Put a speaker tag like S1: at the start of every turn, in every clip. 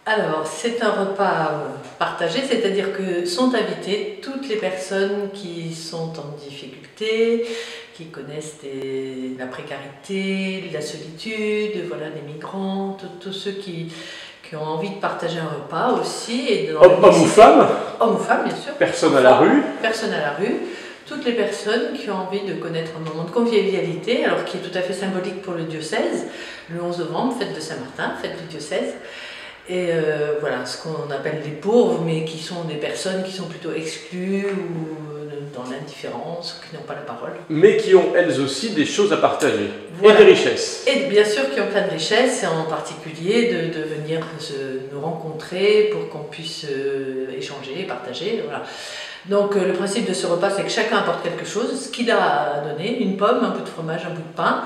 S1: Alors, c'est un repas partagé, c'est-à-dire que sont invitées toutes les personnes qui sont en difficulté, qui connaissent la précarité, la solitude, voilà, les migrants, tous ceux qui ont envie de partager un repas aussi. Et
S2: Hommes ou femmes?
S1: Hommes ou femmes, bien sûr.
S2: Personne à la rue?
S1: Personne à la rue. Toutes les personnes qui ont envie de connaître un moment de convivialité, alors qui est tout à fait symbolique pour le diocèse, le 11 novembre, fête de Saint-Martin, fête du diocèse. Et voilà, ce qu'on appelle les pauvres, mais qui sont des personnes qui sont plutôt exclues ou dans l'indifférence, qui n'ont pas la parole.
S2: Mais qui ont elles aussi des choses à partager,
S1: Voilà.
S2: Et des richesses.
S1: Et bien sûr qui ont plein de richesses, et en particulier de venir nous rencontrer pour qu'on puisse échanger, partager. Voilà. Donc le principe de ce repas, c'est que chacun apporte quelque chose, ce qu'il a à donner, une pomme, un bout de fromage, un bout de pain.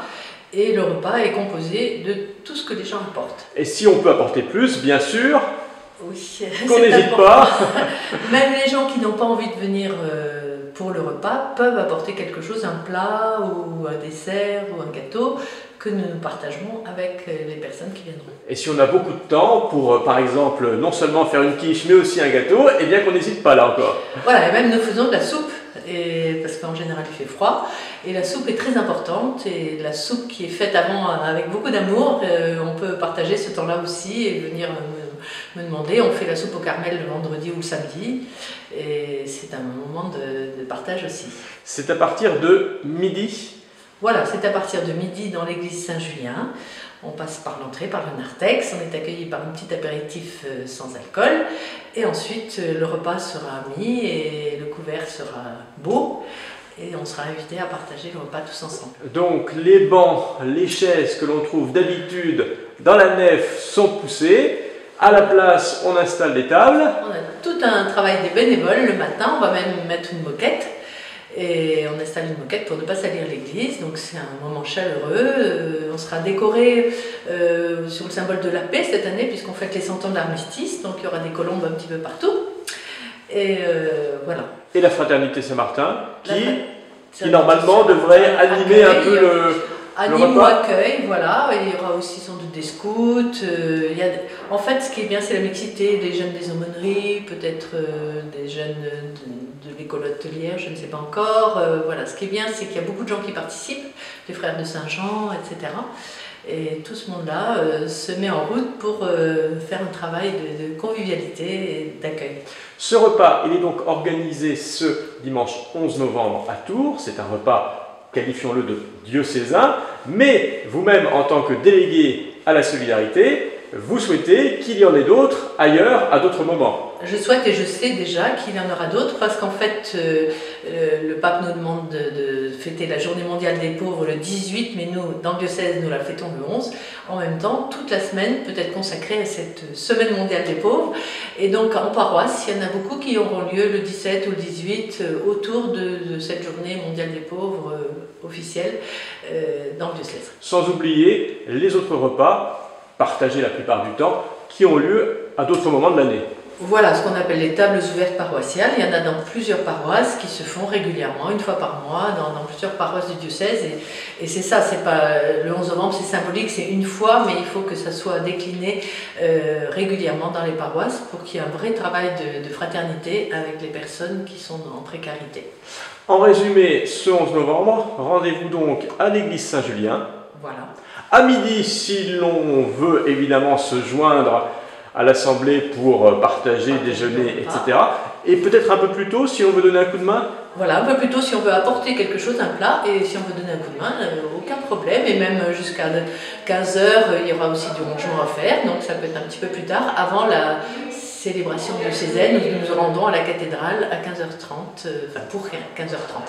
S1: Et le repas est composé de tout ce que les gens apportent.
S2: Et si on peut apporter plus, bien sûr,
S1: oui,
S2: qu'on n'hésite pas.
S1: Même les gens qui n'ont pas envie de venir pour le repas peuvent apporter quelque chose, un plat ou un dessert ou un gâteau que nous partagerons avec les personnes qui viendront. Et
S2: si on a beaucoup de temps pour, par exemple, non seulement faire une quiche, mais aussi un gâteau, eh bien qu'on n'hésite pas là encore.
S1: Voilà, et même nous faisons de la soupe, parce qu'en général il fait froid, et la soupe est très importante, et la soupe qui est faite avant avec beaucoup d'amour, on peut partager ce temps-là aussi et venir me demander. On fait la soupe au Carmel le vendredi ou le samedi, et c'est un moment de partage aussi.
S2: C'est à partir de midi?
S1: Voilà, c'est à partir de midi dans l'église Saint-Julien. On passe par l'entrée, par le narthex, on est accueilli par un petit apéritif sans alcool, et ensuite le repas sera mis et le couvert sera beau, et on sera invité à partager le repas tous ensemble.
S2: Donc les bancs, les chaises que l'on trouve d'habitude dans la nef sont poussés. À la place, on installe des tables.
S1: On a tout un travail des bénévoles le matin, on va même mettre une moquette. Et on installe une moquette pour ne pas salir l'église, donc c'est un moment chaleureux. On sera décoré sur le symbole de la paix cette année, puisqu'on fête les 100 ans de l'armistice, donc il y aura des colombes un petit peu partout. Et voilà.
S2: Et la fraternité Saint-Martin, qui normalement devrait animer un peu le
S1: Anime ou accueil, voilà. Il y aura aussi sans doute des scouts. En fait, ce qui est bien, c'est la mixité des jeunes des aumôneries, peut-être des jeunes de l'école hôtelière, je ne sais pas encore. Voilà. Ce qui est bien, c'est qu'il y a beaucoup de gens qui participent, les frères de Saint-Jean, etc. Et tout ce monde-là se met en route pour faire un travail de convivialité et d'accueil.
S2: Ce repas, il est donc organisé ce dimanche 11 novembre à Tours. C'est un repas, qualifions-le de diocésain, mais vous-même, en tant que délégué à la solidarité, vous souhaitez qu'il y en ait d'autres ailleurs, à d'autres moments.
S1: Je souhaite et je sais déjà qu'il y en aura d'autres, parce qu'en fait, le pape nous demande de fêter la journée mondiale des pauvres le 18, mais nous, dans le diocèse, nous la fêtons le 11. En même temps, toute la semaine peut être consacrée à cette semaine mondiale des pauvres. Et donc, en paroisse, il y en a beaucoup qui auront lieu le 17 ou le 18, autour de cette journée mondiale des pauvres officielle dans le diocèse.
S2: Sans oublier les autres repas, partagés la plupart du temps, qui ont lieu à d'autres moments de l'année.
S1: Voilà ce qu'on appelle les tables ouvertes paroissiales. Il y en a dans plusieurs paroisses qui se font régulièrement, une fois par mois, dans plusieurs paroisses du diocèse. Et c'est ça, c'est pas le 11 novembre, c'est symbolique, c'est une fois, mais il faut que ça soit décliné régulièrement dans les paroisses pour qu'il y ait un vrai travail de fraternité avec les personnes qui sont en précarité.
S2: En résumé, ce 11 novembre, rendez-vous donc à l'église Saint-Julien.
S1: Voilà.
S2: À midi, si l'on veut évidemment se joindre à l'assemblée pour partager, déjeuner, etc. Et peut-être un peu plus tôt si on veut donner un coup de main.
S1: Voilà, un peu plus tôt si on veut apporter quelque chose, un plat, et si on veut donner un coup de main, aucun problème. Et même jusqu'à 15 h, il y aura aussi du rangement à faire, donc ça peut être un petit peu plus tard, avant la célébration diocésaine. Nous nous rendons à la cathédrale à 15 h 30, pour 15 h 30.